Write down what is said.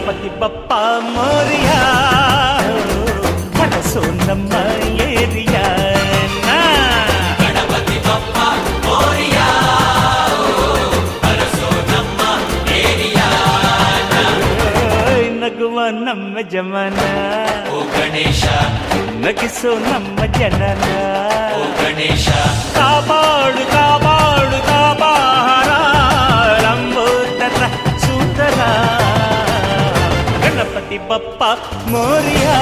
ಗಣಪತಿ ಬಪ್ಪ ಮೋರಿಯಾ ಕನಸು ನಮ್ಮ ಏರಿಯಾ ಗಣಪತಿ ಬಪ್ಪ ಮೋರಿಯಾ ಕನಸು ನಮ್ಮ ಏರಿಯಾ ನಗುವ ನಮ್ಮ ಜಮನ ಓ ಗಣೇಶ ನಗಿಸೋ ನಮ್ಮ ಜನನ ಓ ಗಣೇಶ ಕಾಪಾಡು ಕಾಪಾಡು ಕಾಪಾರ ಲಂಬೋದರ ಸುಂದರ ಗಣಪತಿ ಬಪ್ಪ ಮೋರಿಯಾ